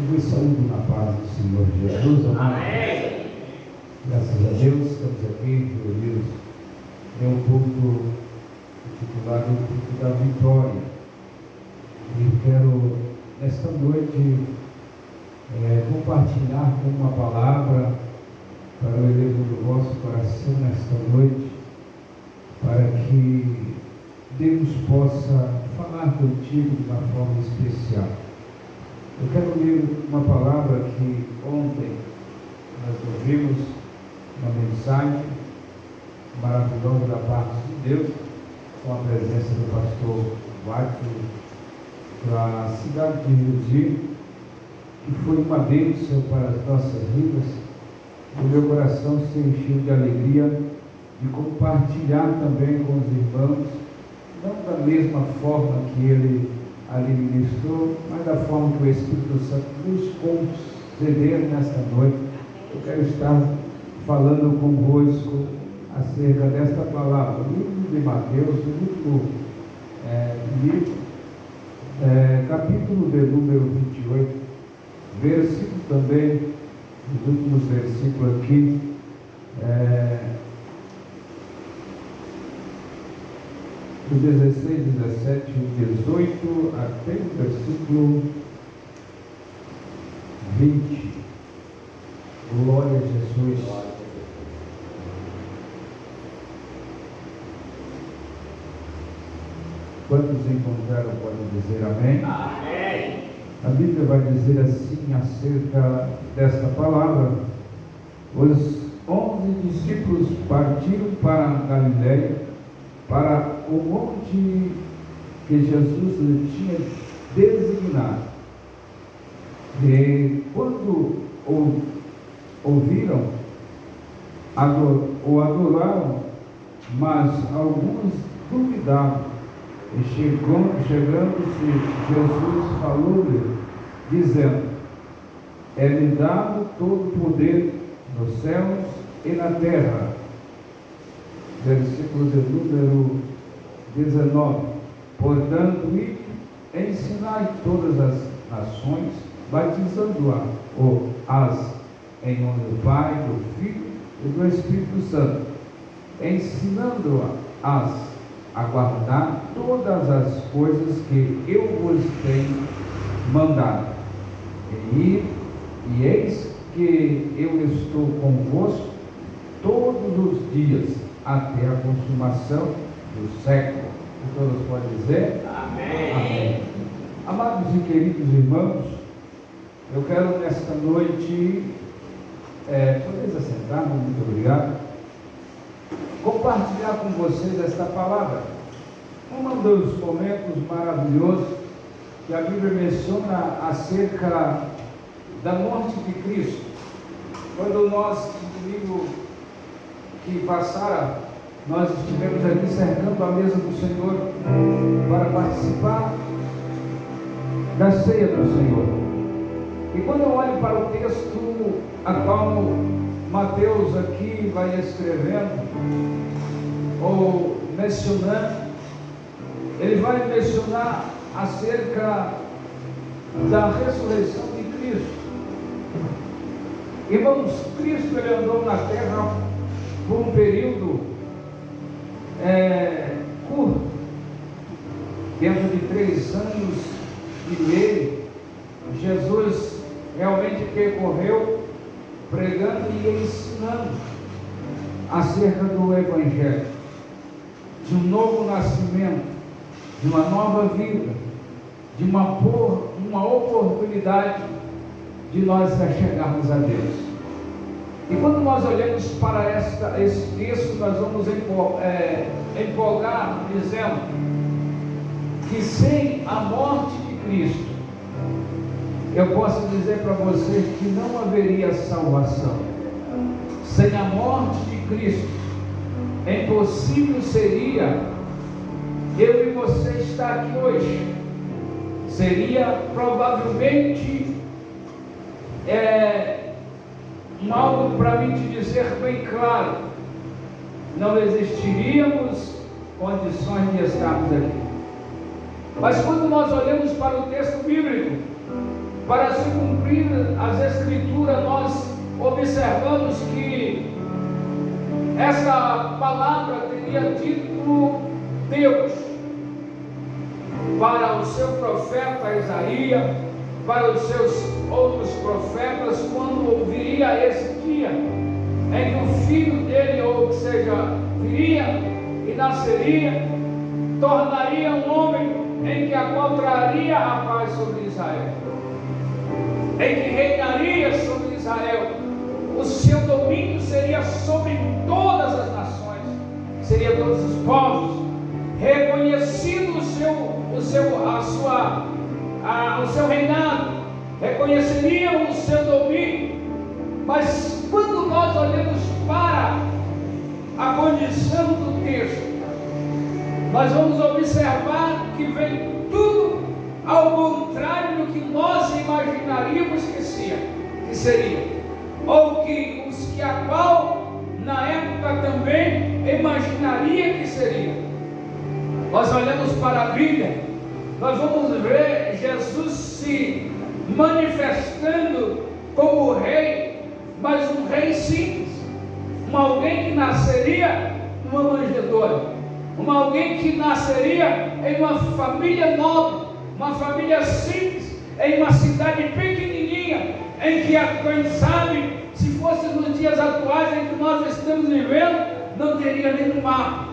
Eu vos saúdo na paz do Senhor Jesus. Amém. Graças a Deus, estamos aqui reunidos em um culto intitulado o culto da vitória. E quero, nesta noite, compartilhar com uma palavra para o elevo do vosso coração nesta noite, para que Deus possa falar contigo de uma forma especial. Eu quero ler uma palavra que ontem nós ouvimos, uma mensagem maravilhosa da parte de Deus, com a presença do pastor Wagner, da cidade de Rio, que foi uma bênção para as nossas vidas. O meu coração se encheu de alegria de compartilhar também com os irmãos, não da mesma forma que ele ali ministrou, mas da forma que o Espírito Santo nos conceder nesta noite. Eu quero estar falando convosco acerca desta palavra, o livro de Mateus, o último livro, capítulo de número 28, versículo também, os últimos versículos aqui, do 16, 17, 18 até o versículo 20. Glória a Jesus. Quantos encontraram podem dizer amém? Amém. A Bíblia vai dizer assim acerca desta palavra: os 11 discípulos partiram para a Galiléia, para o monte que Jesus lhe tinha designado. E quando ouviram, o adoraram, mas alguns duvidavam. E chegando-se, Jesus falou-lhe, dizendo: é-me dado todo o poder nos céus e na terra. Versículo de número 19. Portanto, ide, ensinai todas as nações, batizando-as em nome do Pai, do Filho e do Espírito Santo, ensinando-as a guardar todas as coisas que eu vos tenho mandado. E eis que eu estou convosco todos os dias, até a consumação do século. E todos podem dizer amém. Amém. Amados e queridos irmãos, eu quero nesta noite, podeis assentar, muito obrigado, compartilhar com vocês esta palavra. Um dos momentos maravilhosos que a Bíblia menciona acerca da morte de Cristo. Quando nós, domingo que passara, nós estivemos aqui cercando a mesa do Senhor para participar da ceia do Senhor. E quando eu olho para o texto a qual Mateus aqui vai escrevendo ou mencionando, ele vai mencionar acerca da ressurreição de Cristo. Irmãos, Cristo ele andou na terra por um período curto, dentro de 3 anos e meio, Jesus realmente percorreu pregando e ensinando acerca do Evangelho, de um novo nascimento, de uma nova vida, de uma oportunidade de nós chegarmos a Deus. E quando nós olhamos para esse texto, nós vamos empolgar dizendo que sem a morte de Cristo, eu posso dizer para você que não haveria salvação. Sem a morte de Cristo, impossível seria eu e você estar aqui hoje. Seria provavelmente algo para mim te dizer bem claro: não existiríamos condições de estarmos aqui. Mas quando nós olhamos para o texto bíblico, para se cumprir as Escrituras, nós observamos que essa palavra teria dito Deus para o seu profeta Isaías, para os seus outros profetas, quando viria esse dia em que o filho dele, ou seja, viria e nasceria, tornaria um homem em que a qual traria a paz sobre Israel, em que reinaria sobre Israel. O seu domínio seria sobre todas as nações, seria todos os povos, reconhecido o seu reinado, reconheceriam o seu domínio. Mas quando nós olhamos para a condição do texto, nós vamos observar que vem tudo ao contrário do que nós imaginaríamos que seria, ou que os que a qual na época também imaginaria que seria. Nós olhamos para a Bíblia, nós vamos ver Jesus se manifestando como rei, mas um rei simples, alguém que nasceria numa manjedoura, alguém que nasceria em uma família nobre, uma família simples, em uma cidade pequenininha, em que, quem sabe, se fosse nos dias atuais em que nós estamos vivendo, não teria nenhum mapa.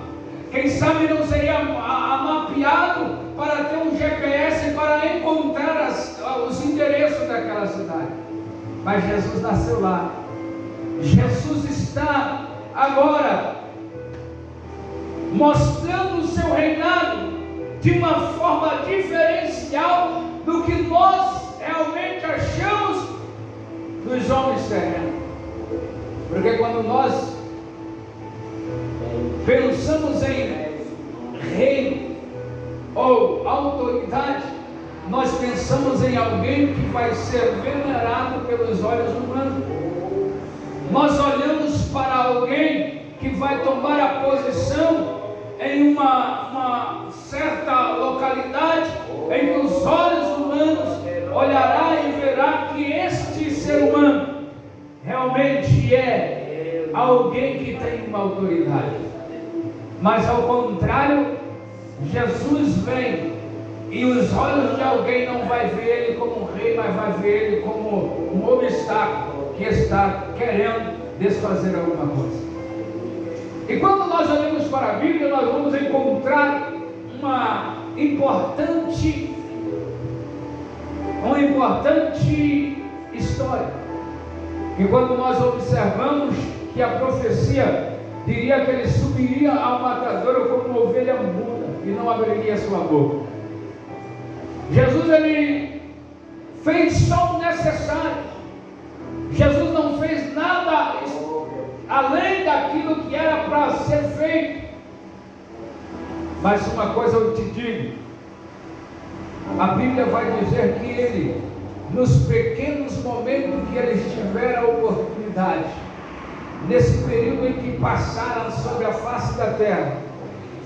Quem sabe não seria mapeado para ter um GPS para encontrar os endereços daquela cidade. Mas Jesus nasceu lá. Jesus está agora mostrando o seu reinado de uma forma diferencial do que nós realmente achamos dos homens terrenos. Porque quando nós pensamos em rei ou autoridade, nós pensamos em alguém que vai ser venerado pelos olhos humanos. Nós olhamos para alguém que vai tomar a posição em uma certa localidade, em que os olhos humanos olhará e verá que este ser humano realmente é alguém que tem uma autoridade. Mas ao contrário, Jesus vem e os olhos de alguém não vai ver ele como um rei, mas vai ver ele como um obstáculo que está querendo desfazer alguma coisa. E quando nós olhamos para a Bíblia, nós vamos encontrar uma importante história. E quando nós observamos que a profecia diria que ele subiria ao matadouro como uma ovelha muda e não abriria sua boca. Jesus, ele fez só o necessário. Jesus não fez nada além daquilo que era para ser feito. Mas uma coisa eu te digo, a Bíblia vai dizer que ele, nos pequenos momentos que eles tiveram a oportunidade, nesse período em que passaram sobre a face da terra,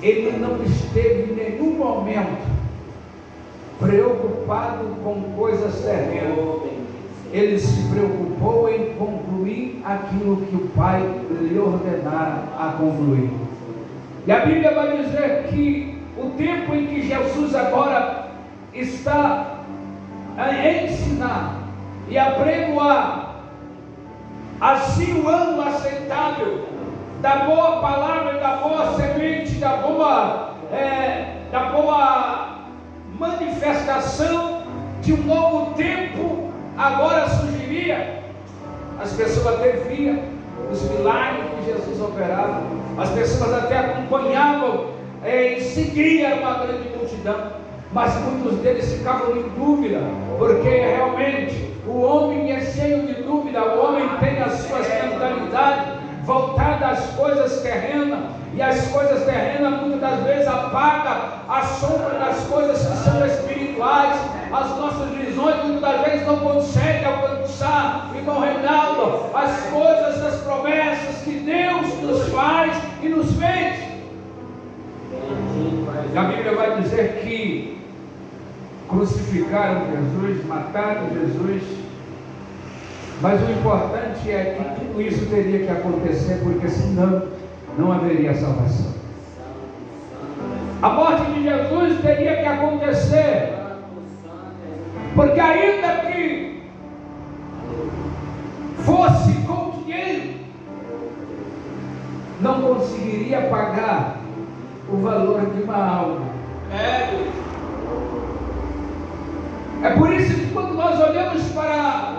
ele não esteve em nenhum momento preocupado com coisas terrenas. Ele se preocupou em concluir aquilo que o Pai lhe ordenara a concluir. E a Bíblia vai dizer que o tempo em que Jesus agora está a ensinar e a pregoar assim o ano aceitável da boa palavra, da boa semente, da boa manifestação de um novo tempo agora surgiria. As pessoas até viam os milagres que Jesus operava, as pessoas até acompanhavam e seguiam uma grande multidão, mas muitos deles ficavam em dúvida, porque realmente o homem é cheio de dúvida, o homem tem as suas mentalidades voltadas às coisas terrenas, e as coisas terrenas muitas das vezes apagam a sombra das coisas que são espirituais. As nossas visões muitas das vezes não conseguem alcançar, irmão Reinaldo, as coisas das promessas que Deus nos faz e nos fez. A Bíblia vai dizer que crucificaram Jesus, mataram Jesus, mas o importante é que tudo isso teria que acontecer, porque senão não haveria salvação. A morte de Jesus teria que acontecer, porque ainda que fosse com dinheiro, não conseguiria pagar o valor de uma alma. É por isso que quando nós olhamos para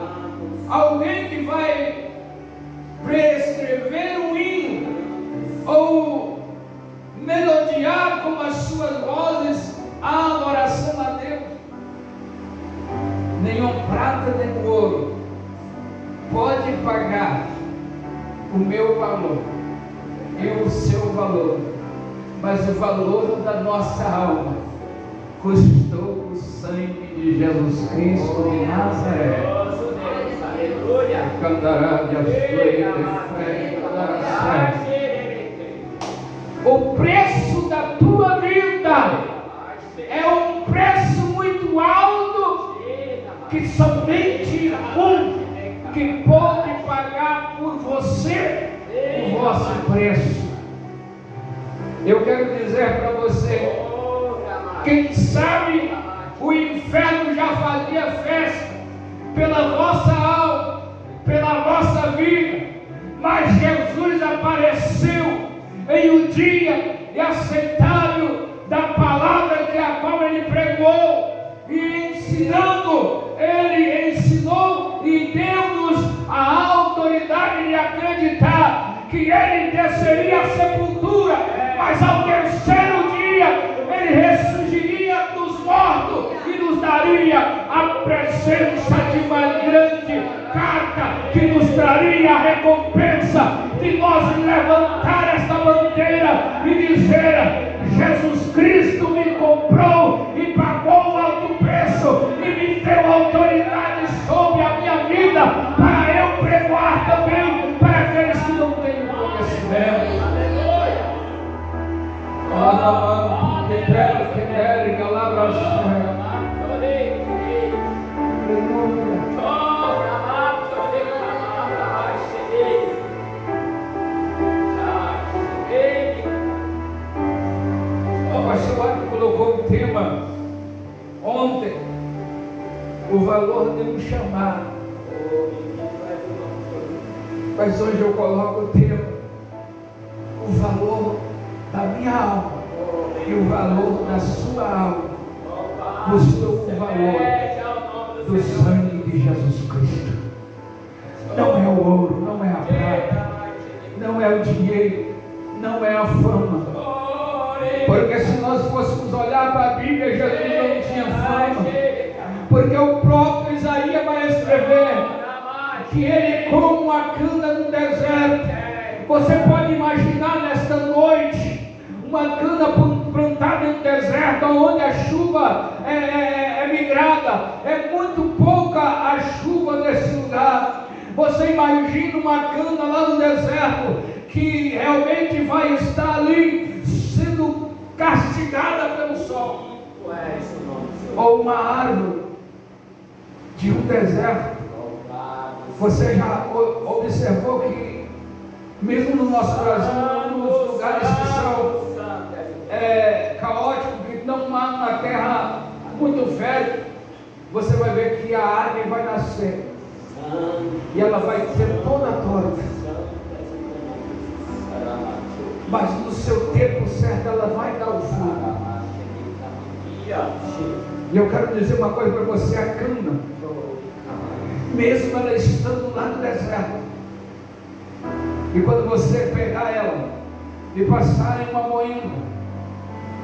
alguém que vai prescrever um hino ou melodiar com as suas vozes a adoração a Deus, nenhum prata nem ouro pode pagar o meu valor e o seu valor, mas o valor da nossa alma custou o sangue de Jesus Cristo de Nazaré. O preço da tua vida é um preço muito alto, que somente um que pode pagar por você o vosso preço. Eu quero dizer para você, quem sabe o inferno já fazia festa pela vossa alma, pela vossa vida, mas Jesus apareceu em um dia aceitável da palavra que a qual ele pregou, e ensinando, ele ensinou e deu-nos a autoridade de acreditar que ele desceria à sepultura, mas ao terceiro dia ele ressurgiria dos mortos e nos daria a presença de uma grande carta que nos traria a recompensa de nós levantar esta bandeira e dizer: Jesus Cristo me comprou e pagou um alto preço e me deu autoridade sobre a minha vida para eu pregoar também para aqueles que não têm conhecimento. O pastor Arthur colocou um tema ontem, o valor de um chamado, mas hoje eu coloco o tema, o valor da minha alma e o valor da sua alma custou o valor do sangue de Jesus Cristo. Não é o ouro, não é a prata, não é o dinheiro, não é a fama, porque se nós fôssemos olhar para a Bíblia, Jesus não tinha fama, porque o próprio Isaías vai escrever que ele como uma cana no deserto. Você pode imaginar nesta noite uma cana plantada no deserto, onde a chuva é migrada, é muito pouca a chuva nesse lugar. Você imagina uma cana lá no deserto que realmente vai estar ali sendo castigada pelo sol, ou uma árvore de um deserto. Você já observou que mesmo no nosso Brasil, nos lugares que são caóticos, que não há uma terra muito fértil, você vai ver que a árvore vai nascer e ela vai ser toda torta, mas no seu tempo certo ela vai dar o fruto. E eu quero dizer uma coisa para você: a cana, mesmo ela estando lá no deserto, e quando você pegar ela e passar em uma moinha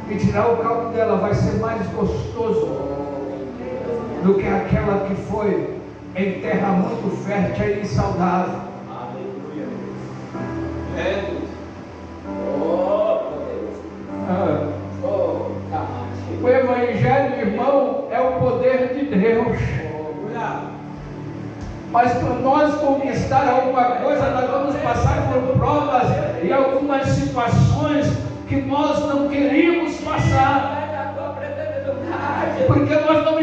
e tirar o caldo dela, vai ser mais gostoso do que aquela que foi em terra muito fértil e saudável. O Evangelho, irmão, é o poder de Deus. Mas para nós conquistar alguma coisa, nós vamos passar por provas e algumas situações que nós não queríamos passar, porque nós não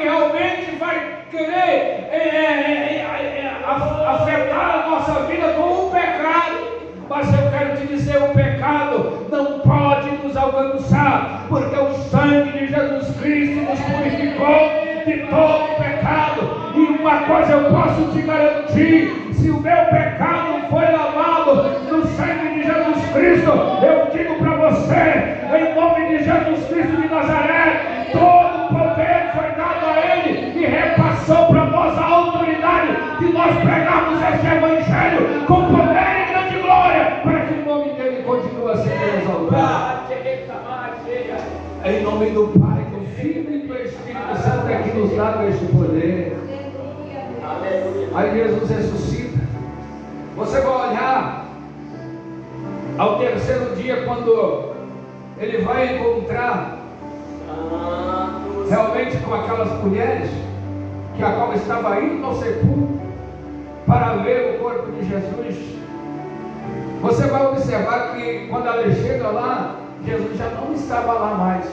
realmente vai querer afetar a nossa vida com o pecado. Mas eu quero te dizer, o pecado não pode nos alcançar, porque o sangue de Jesus Cristo nos purificou de todo pecado. E uma coisa eu posso te garantir: se o meu pecado foi lavado no sangue de Jesus Cristo, eu digo para você, em nome de Jesus Cristo de Nazaré, todo o poder foi dado a Ele e repassou para nós a autoridade de nós pregarmos esse Evangelho com poder e grande glória, para que o nome dele continue a ser exaltado. Em nome do Pai, do Filho e do Espírito Santo é que nos dá este poder. Aí Jesus ressuscita. Você vai olhar ao terceiro dia, quando ele vai encontrar realmente com aquelas mulheres que a qual estava indo ao sepulcro para ver o corpo de Jesus. Você vai observar que quando ela chega lá, Jesus já não estava lá mais.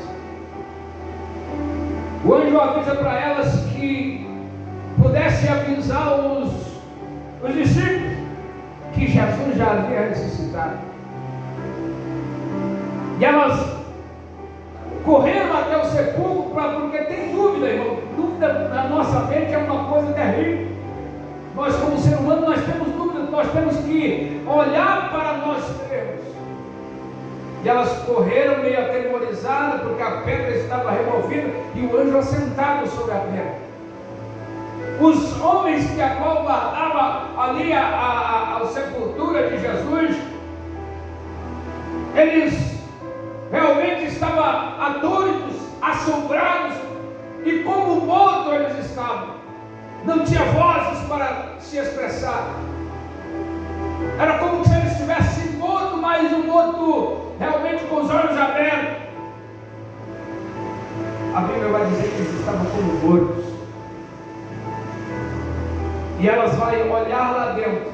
O anjo avisa para elas que pudesse avisar os discípulos que Jesus já havia ressuscitado. E elas correram até o sepulcro, porque tem dúvida, irmão. Dúvida na nossa mente é uma coisa terrível. Nós, como ser humano, nós temos dúvidas, nós temos que olhar para nós crermos. E elas correram meio atemorizadas, porque a pedra estava removida e o anjo assentado sobre a pedra. Os homens que a qual guardava ali a sepultura de Jesus, eles realmente estavam atônitos, assombrados, e como mortos eles estavam. Não tinha vozes para se expressar. Era como se eles estivessem mortos, mas um morto realmente com os olhos abertos. A Bíblia vai dizer que eles estavam como mortos. E elas vão olhar lá dentro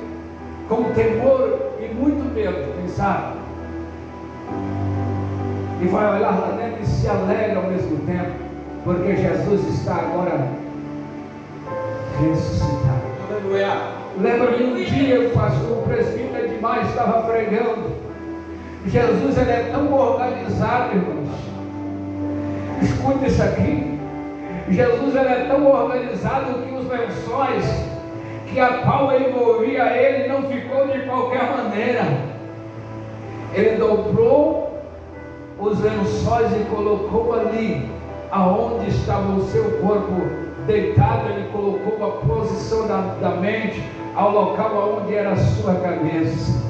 com temor e muito medo, quem sabe? E vai olhar lá dentro e se alegra ao mesmo tempo, porque Jesus está agora ressuscitado. Aleluia. Lembra-me um dia, o presbítero Edmar estava pregando. Jesus, ele é tão organizado, irmãos. Escute isso aqui. Jesus, ele é tão organizado que os lençóis que a qual envolvia ele não ficou de qualquer maneira. Ele dobrou os lençóis e colocou ali aonde estava o seu corpo deitado. Ele colocou a posição da mente ao local onde era a sua cabeça.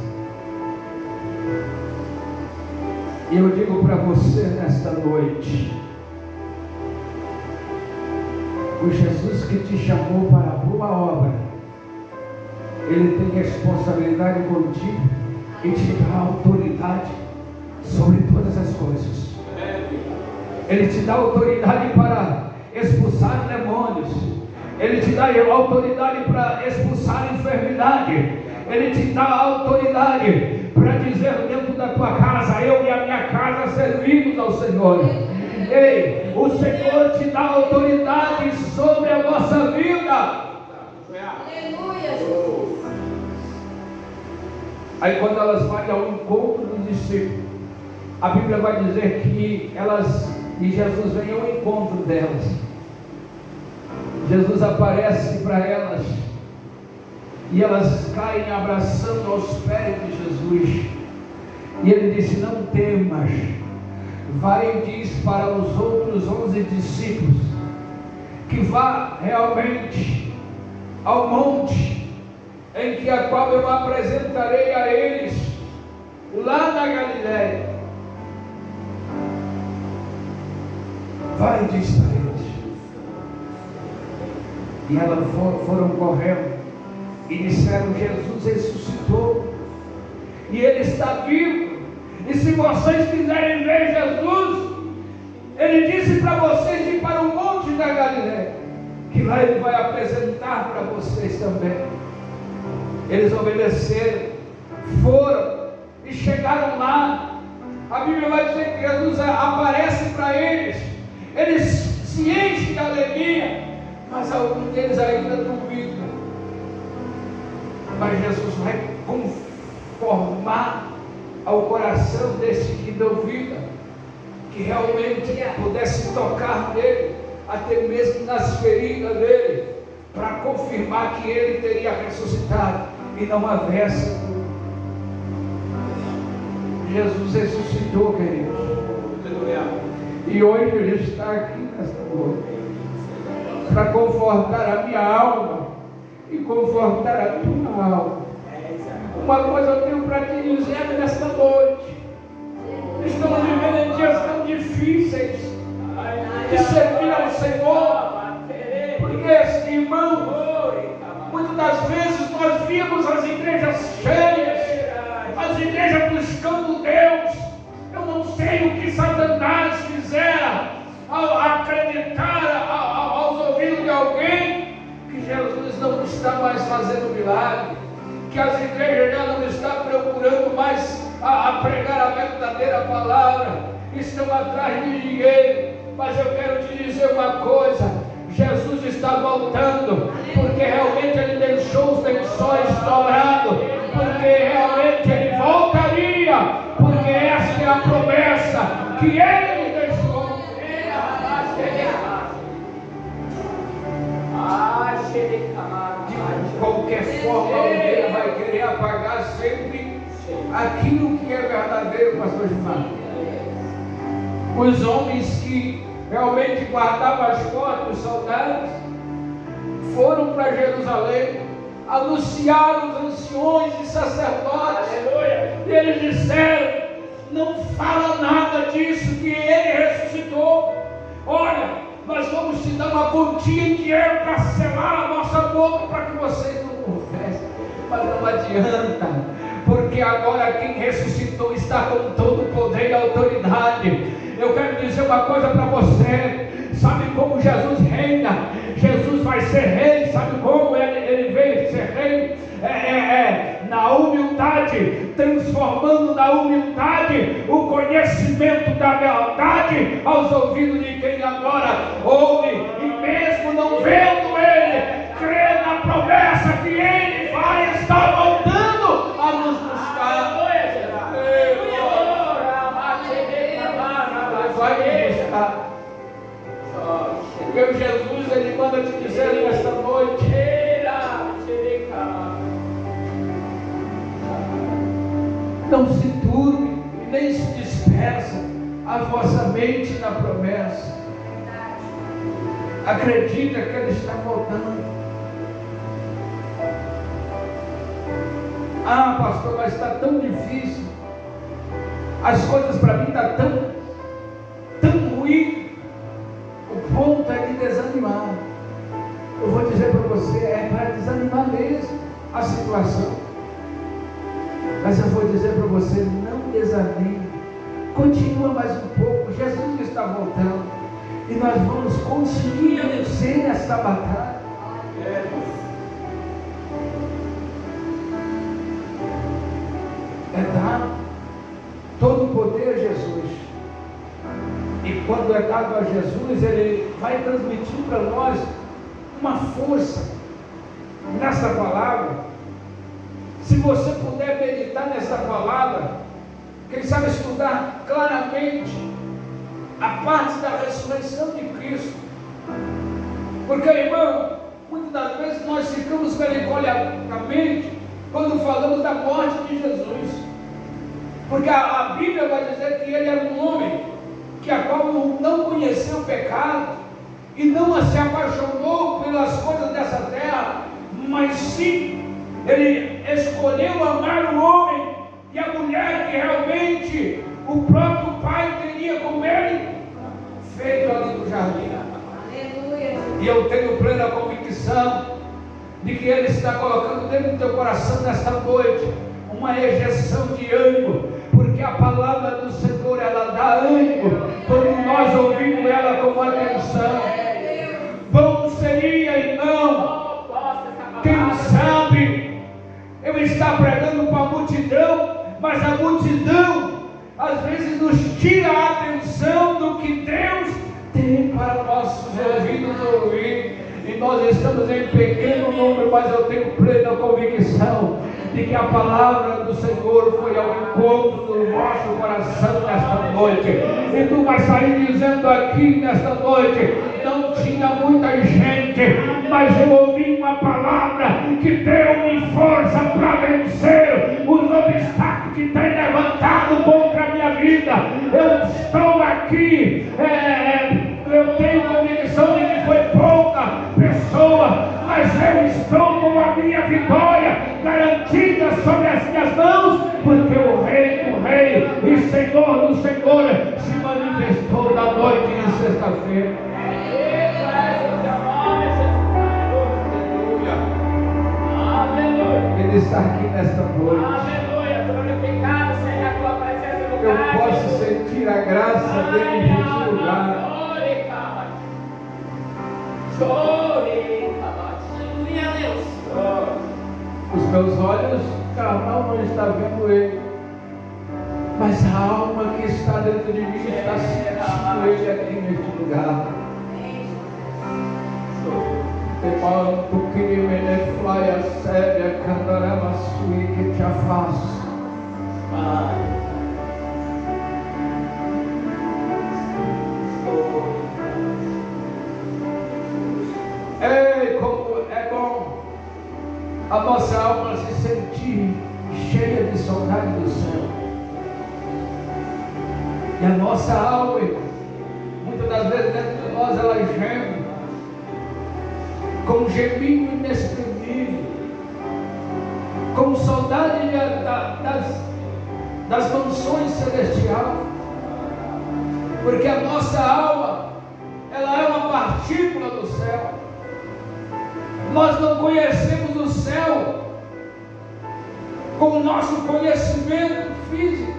E eu digo para você nesta noite, o Jesus que te chamou para a boa obra, ele tem responsabilidade contigo e te dá autoridade sobre todas as coisas. Ele te dá autoridade para expulsar demônios. Ele te dá autoridade para expulsar enfermidade. Ele te dá autoridade para dizer dentro da tua casa: eu e a minha casa servimos ao Senhor. Ei, o Senhor te dá autoridade sobre a vossa vida. Aleluia. Aí quando elas vão ao encontro dos discípulos, a Bíblia vai dizer que e Jesus vem ao encontro delas. Jesus aparece para elas e elas caem abraçando aos pés de Jesus. E ele disse: não temas. Vai e diz para os outros 11 discípulos que vá realmente ao monte em que a qual eu apresentarei a eles lá na Galileia. Vai e diz para eles. E elas foram correndo e disseram: Jesus ressuscitou e ele está vivo. E se vocês quiserem ver Jesus, ele disse para vocês ir para o monte da Galileia, que lá ele vai apresentar para vocês também. Eles obedeceram, foram e chegaram lá. A Bíblia vai dizer que Jesus aparece para eles. Eles se enchem de alegria, mas alguns deles ainda duvidam. Mas Jesus vai conformar ao coração desse que duvida, que realmente pudesse tocar nele, até mesmo nas feridas dele, para confirmar que ele teria ressuscitado e não houvesse. Jesus ressuscitou, queridos. E hoje ele está aqui nesta noite para confortar a minha alma e confortar a tua alma. Uma coisa eu tenho para te dizer nesta noite: estamos vivendo em dias tão difíceis de servir ao Senhor, porque, irmão, muitas das vezes nós vimos as igrejas cheias, as igrejas buscando Deus. Eu não sei o que Satanás fizera ao acreditar aos ouvidos de alguém que Jesus não está mais fazendo milagre, que as igrejas já não estão procurando mais a pregar a verdadeira palavra, estão atrás de dinheiro. Mas eu quero te dizer uma coisa: Jesus está voltando, porque realmente ele deixou os lençóis dobrados, porque realmente ele voltaria, porque essa é a promessa que ele deixou. De qualquer forma, alguém vai querer apagar sempre aquilo que é verdadeiro, pastor Gilmar. Os homens que realmente guardavam as portas, os soldados, foram para Jerusalém, anunciaram os anciões e sacerdotes, e eles disseram: não fala nada disso, que ele ressuscitou. Olha, nós vamos te dar uma quantia de dinheiro para selar a nossa boca, para que vocês não confessem. Mas não adianta, porque agora quem ressuscitou está com todo o poder e autoridade. Eu quero dizer uma coisa para você: sabe como Jesus reina? Jesus vai ser rei. Sabe como ele veio ser rei? Na humildade, transformando na humildade o conhecimento da verdade aos ouvidos de quem agora ouve, e mesmo não vendo ele, crê na promessa que ele vai estar voltando a nos buscar. Vai me buscar. Porque Jesus, ele manda te dizer nesta noite: não se turbe, nem se dispersa a vossa mente na promessa. Acredita que ele está voltando. Ah, pastor, mas está tão difícil. As coisas para mim estão tão ruim. O ponto é de desanimar. Eu vou dizer para você, é para desanimar mesmo a situação. Mas eu vou dizer para você, não desanime. Continua mais um pouco. Jesus está voltando. E nós vamos conseguir vencer esta batalha. É dado todo o poder a Jesus. E quando é dado a Jesus, ele vai transmitir para nós uma força nessa palavra. Se você puder meditar nessa palavra, quem sabe estudar claramente a parte da ressurreição de Cristo. Porque, irmão, muitas das vezes nós ficamos melancolicamente quando falamos da morte de Jesus. Porque a Bíblia vai dizer que ele era um homem que a qual não conheceu o pecado e não se apaixonou pelas coisas dessa terra, mas sim ele escolheu amar o homem e a mulher que realmente o próprio Pai teria com ele feito ali no jardim. Aleluia. E eu tenho plena convicção de que ele está colocando dentro do teu coração nesta noite uma ejeção de ânimo, porque a palavra do Senhor, ela dá ânimo quando nós ouvimos ela com atenção. Bom seria, irmão, quem sabe eu estar pregando para a multidão, mas a multidão às vezes nos tira a atenção do que Deus tem para nossos ouvidos ouvir. E nós estamos em pequeno número, mas eu tenho plena convicção de que a palavra do Senhor foi ao encontro do vosso coração nesta noite. E tu vais sair dizendo aqui nesta noite: não tinha muita gente, mas eu ouvi uma palavra que deu-me força para vencer os obstáculos que tem levantado contra a minha vida. Eu estou aqui, eu tenho convicção de que foi pouca pessoa, mas eu estou com a minha vitória garantida sobre as minhas mãos, porque o Rei do Rei e Senhor do Senhor se manifestou na noite de sexta-feira. Ele está aqui nesta noite. Eu posso sentir a graça dele neste lugar. Os meus olhos carnal não estão vendo ele, mas a alma que está dentro de mim está sentindo ele aqui neste lugar. Tu que me fly a séria, cantarama sui que te afasta. Ei, como é bom a nossa alma se sentir cheia de saudade do céu. E a nossa alma, muitas das vezes dentro de nós, ela geme com um gemido inexprimível, com saudade das mansões celestiais, porque a nossa alma, ela é uma partícula do céu. Nós não conhecemos o céu com o nosso conhecimento físico,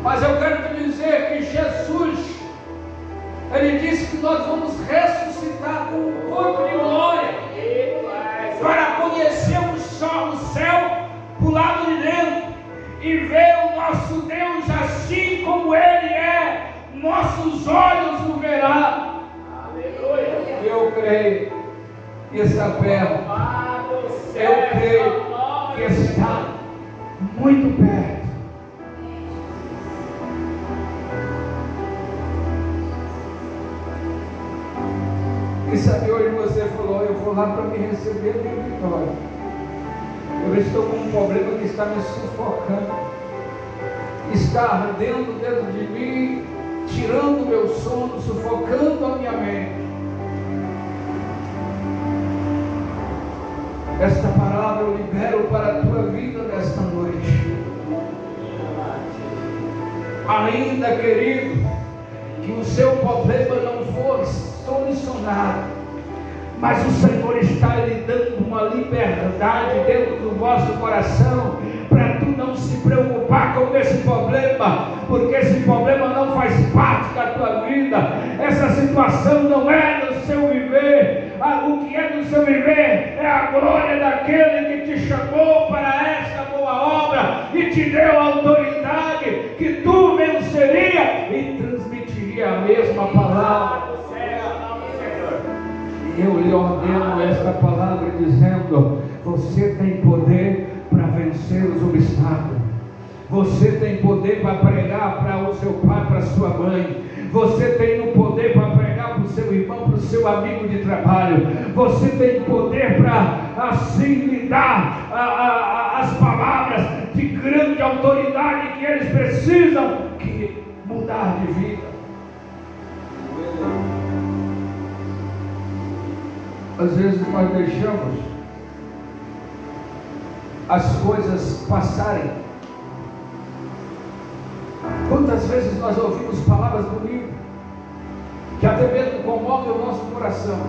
mas eu quero te dizer que Jesus, Ele disse que nós vamos ressuscitar com um corpo de glória, para conhecermos só o céu por lado de dentro e ver o nosso Deus assim como Ele é. Nossos olhos o verão. Aleluia. Eu creio que está perto. Eu creio que está muito perto. E sabe, hoje você falou: eu vou lá para me receber a minha vitória. Eu estou com um problema que está me sufocando, está ardendo dentro de mim, tirando o meu sono, sufocando a minha mente. Esta palavra eu libero para a tua vida nesta noite. Ainda, querido, que o seu problema não for solucionado, mas o Senhor está lhe dando uma liberdade dentro do vosso coração, para tu não se preocupar com esse problema, porque esse problema não faz parte da tua vida. Essa situação não é do seu viver. O que é do seu viver é a glória daquele que te chamou para esta boa obra e te deu a autoridade que tu venceria e transmitiria a mesma palavra. E eu lhe ordeno esta palavra dizendo: você tem poder para vencer os obstáculos. Você tem poder para pregar para o seu pai, para a sua mãe. Você tem o poder para pregar para o seu irmão, para o seu amigo de trabalho. Você tem poder para assim lhe dar as palavras de grande autoridade que eles precisam que mudar de vida. Às vezes nós deixamos as coisas passarem. Quantas vezes nós ouvimos palavras bonitas que até mesmo comovem o nosso coração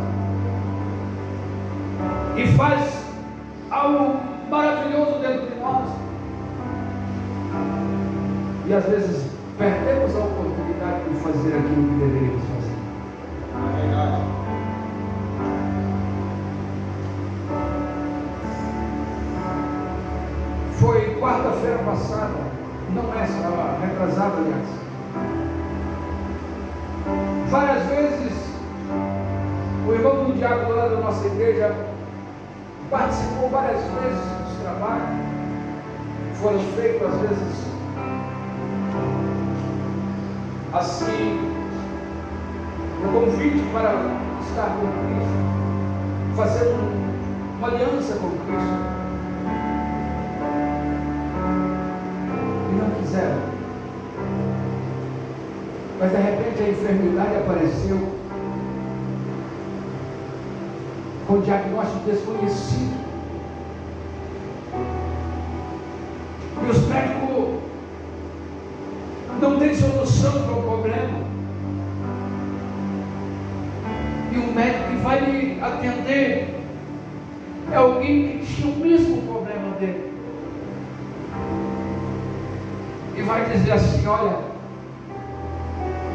e faz algo maravilhoso dentro de nós, e às vezes perdemos a oportunidade de fazer aquilo que deveríamos fazer. Foi quarta-feira passada, não essa, retrasada, aliás. Várias vezes, o irmão do diabo lá da nossa igreja participou várias vezes dos trabalhos, foram feitos às vezes assim, o convite para estar com Cristo, fazer uma aliança com Cristo, e não quiseram. Mas de repente a enfermidade apareceu com diagnóstico desconhecido, e os médicos não têm solução para o problema, e o médico que vai lhe atender é alguém que tinha o mesmo problema dele, e vai dizer assim: olha,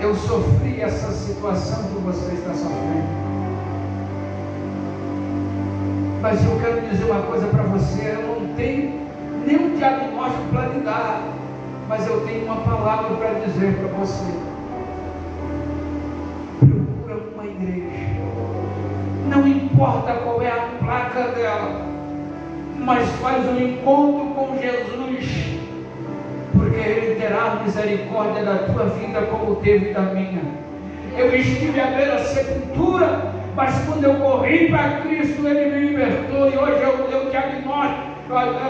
eu sofri essa situação que você está sofrendo, mas eu quero dizer uma coisa para você: eu não tenho nenhum diagnóstico para lhe dar, mas eu tenho uma palavra para dizer para você. Procura uma igreja, não importa qual é a placa dela, mas faz um encontro com Jesus, porque Ele terá misericórdia da tua vida como teve da minha. Eu estive à beira da sepultura, mas quando eu corri para Cristo, Ele me libertou, e hoje eu diagnóstico,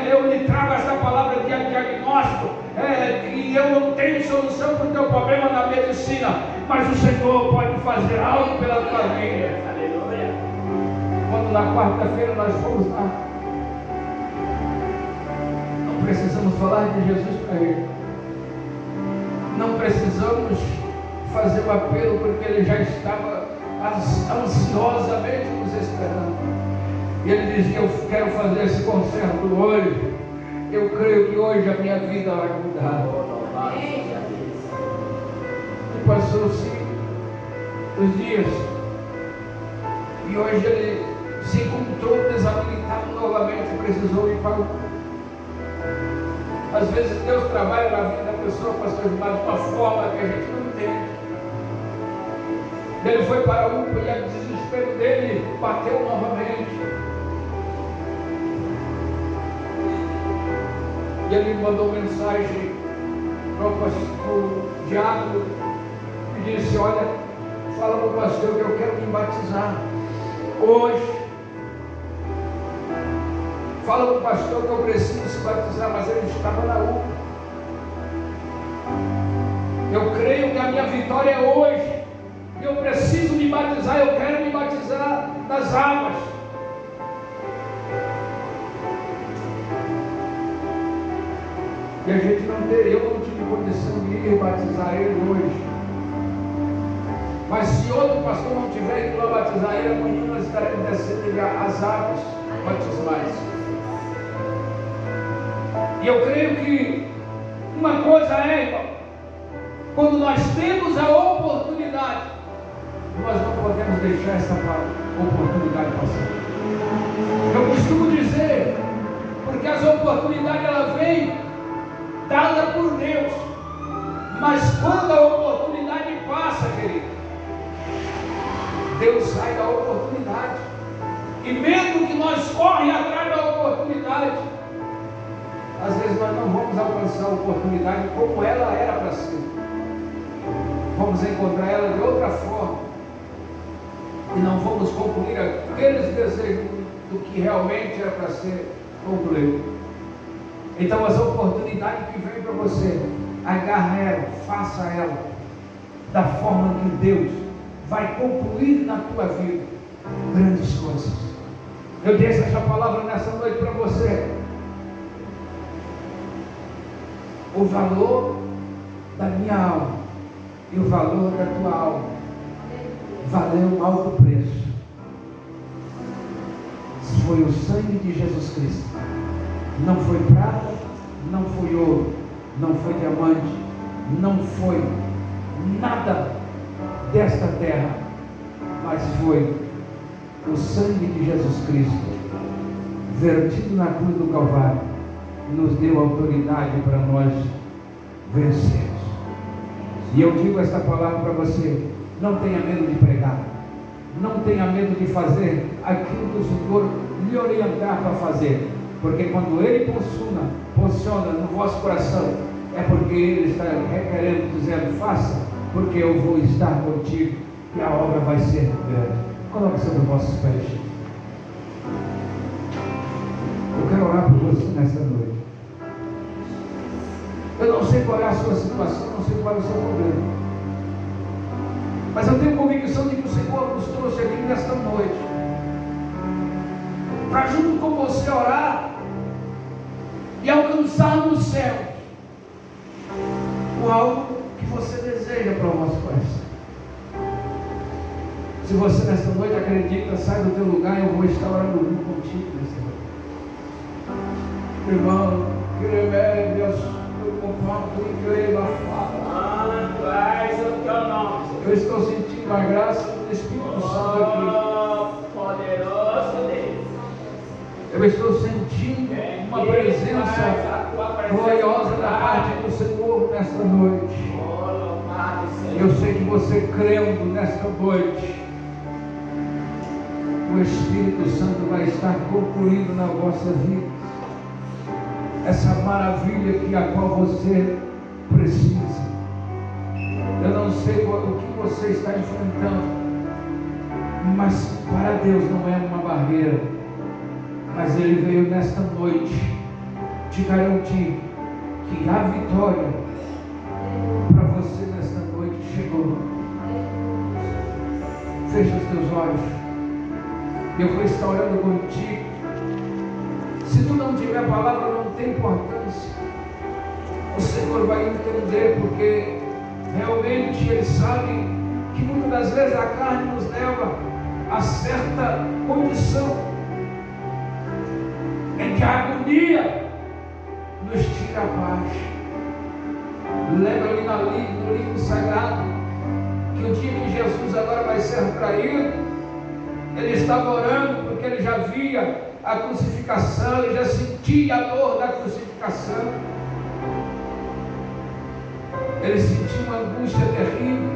eu lhe trago essa palavra de diagnóstico, que eu não tenho solução para o teu problema na medicina, mas o Senhor pode fazer algo pela tua vida. Aleluia. Quando na quarta-feira nós fomos lá, não precisamos falar de Jesus para Ele, não precisamos fazer o apelo, porque Ele já estava ansiosamente nos esperando. E Ele dizia: eu quero fazer esse concerto hoje, eu creio que hoje a minha vida vai mudar. E passou-se os dias, e hoje ele se encontrou desabilitado novamente, precisou ir para o UPA. Às vezes Deus trabalha na vida da pessoa, pastor Gilmar, de uma forma que a gente não entende. Ele foi para o UPA e o desespero dele bateu novamente. E ele mandou mensagem para o diácono e disse: olha, fala para o pastor que eu quero me batizar hoje. Fala para o pastor que eu preciso se batizar, mas ele estava na UPA. Eu creio que a minha vitória é hoje. Eu preciso me batizar, eu quero me batizar nas águas. E a gente eu não tive condição de ir batizar ele hoje. Mas se outro pastor não tiver ido lá batizar ele, amanhã nós estaremos descendo as águas batismais. E eu creio que uma coisa é, irmão, quando nós temos a oportunidade, nós não podemos deixar essa oportunidade passar. Eu costumo dizer, porque as oportunidades elas vêm dada por Deus, mas quando a oportunidade passa, querido, Deus sai da oportunidade, e mesmo que nós corremos atrás da oportunidade, às vezes nós não vamos alcançar a oportunidade como ela era para ser, vamos encontrar ela de outra forma, e não vamos concluir aqueles desejos do que realmente era para ser concluído. Então as oportunidades que vêm para você, agarra ela, faça ela da forma que Deus vai concluir na tua vida grandes coisas. Eu deixo essa palavra nessa noite para você. O valor da minha alma e o valor da tua alma valeu um alto preço. Foi o sangue de Jesus Cristo. Não foi prata, não foi ouro, não foi diamante, não foi nada desta terra, mas foi o sangue de Jesus Cristo, vertido na cruz do Calvário, nos deu autoridade para nós vencermos. E eu digo esta palavra para você: Não tenha medo de pregar. Não tenha medo de fazer aquilo que o Senhor lhe orientar para fazer. Porque quando Ele posiciona no vosso coração, é porque Ele está requerendo, dizendo: faça, porque eu vou estar contigo e a obra vai ser grande. Coloque sobre os vossos pés. Eu quero orar por você nesta noite. Eu não sei qual é a sua situação, não sei qual é o seu problema, mas eu tenho convicção de que o Senhor nos trouxe aqui nesta noite para junto com você orar e alcançar no céu o algo que você deseja para o nosso coração. Se você nesta noite acredita, sai do teu lugar e eu vou estar orando junto contigo nesta noite. Irmão, que Deus, eu comparto e creio na fala. Eu estou sentindo a graça do Espírito Santo aqui. Poderoso Deus. Eu estou sentindo uma presença gloriosa da parte do Senhor nesta noite. Eu sei que você crendo nesta noite, o Espírito Santo vai estar concluindo na vossa vida essa maravilha que a qual você precisa. Eu não sei o que você está enfrentando, mas para Deus não é uma barreira. Mas Ele veio nesta noite te garantir que a vitória para você nesta noite chegou. Fecha os teus olhos. Eu vou estar orando contigo. Se tu não tiver a palavra, não tem importância. O Senhor vai entender, porque realmente Ele sabe que muitas das vezes a carne nos leva a certa condição em que a agonia nos tira a paz. Lembra ali no livro sagrado que o dia que Jesus agora vai ser traído, Ele estava orando porque Ele já via a crucificação, Ele já sentia a dor da crucificação. Ele sentiu uma angústia terrível.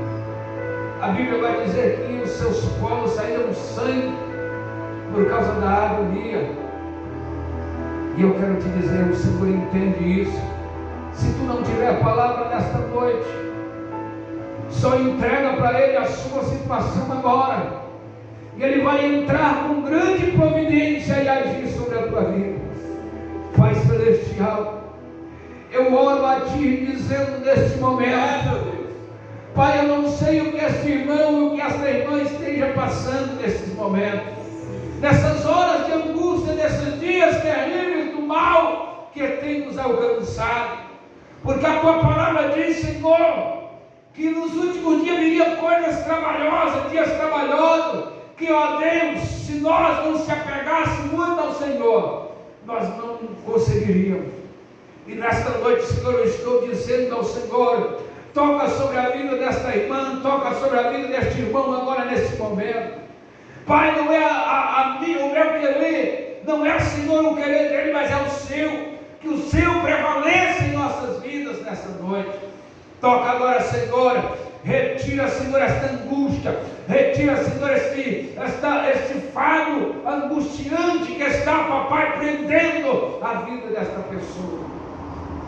A Bíblia vai dizer que os seus poros saíram sangue por causa da agonia. E eu quero te dizer, o Senhor entende isso. Se tu não tiver a palavra nesta noite, só entrega para Ele a sua situação agora, e Ele vai entrar com grande providência e agir sobre a tua vida. Pai Celestial, eu oro a Ti dizendo neste momento, Pai, eu não sei o que este irmão e o que esta irmã esteja passando nesses momentos, nessas horas de angústia, nesses dias terríveis do mal que tem nos alcançado, porque a Tua palavra diz, Senhor, que nos últimos dias viriam coisas trabalhosas, dias trabalhosos, que, ó Deus, se nós não se apegássemos muito ao Senhor, nós não conseguiríamos. E nesta noite, Senhor, eu estou dizendo ao Senhor, toca sobre a vida desta irmã, toca sobre a vida deste irmão agora nesse momento. Pai, não é o meu querer, não é, Senhor, o querer dele, mas é o seu. Que o seu prevaleça em nossas vidas nessa noite. Toca agora, Senhor. Retira, Senhor, esta angústia. Retira, Senhor, este fardo angustiante que está, papai, prendendo a vida desta pessoa.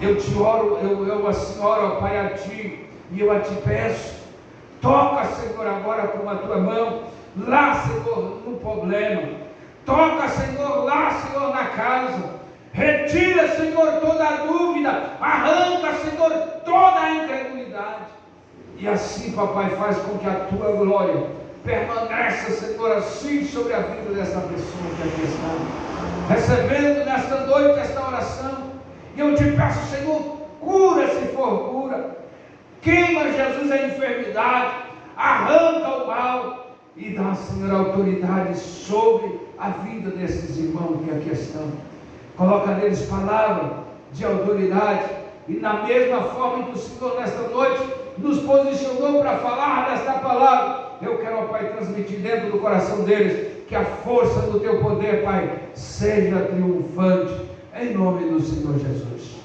Eu te oro, eu assim oro, Pai, a Ti, e eu a Te peço. Toca, Senhor, agora com a Tua mão, lá, Senhor, no problema. Toca, Senhor, lá, Senhor, na casa. Retira, Senhor, toda a dúvida. Arranca, Senhor, toda a incredulidade. E assim, papai, faz com que a Tua glória permaneça, Senhor, assim sobre a vida dessa pessoa que aqui está, recebendo nesta noite esta oração. E eu te peço, Senhor, cura se for cura. Queima, Jesus, a enfermidade. Arranca o mal. E dá, Senhor, autoridade sobre a vida desses irmãos que aqui estão. Coloca neles palavra de autoridade. E na mesma forma que o Senhor nesta noite nos posicionou para falar desta palavra, eu quero, Pai, transmitir dentro do coração deles que a força do Teu poder, Pai, seja triunfante, em nome do Senhor Jesus.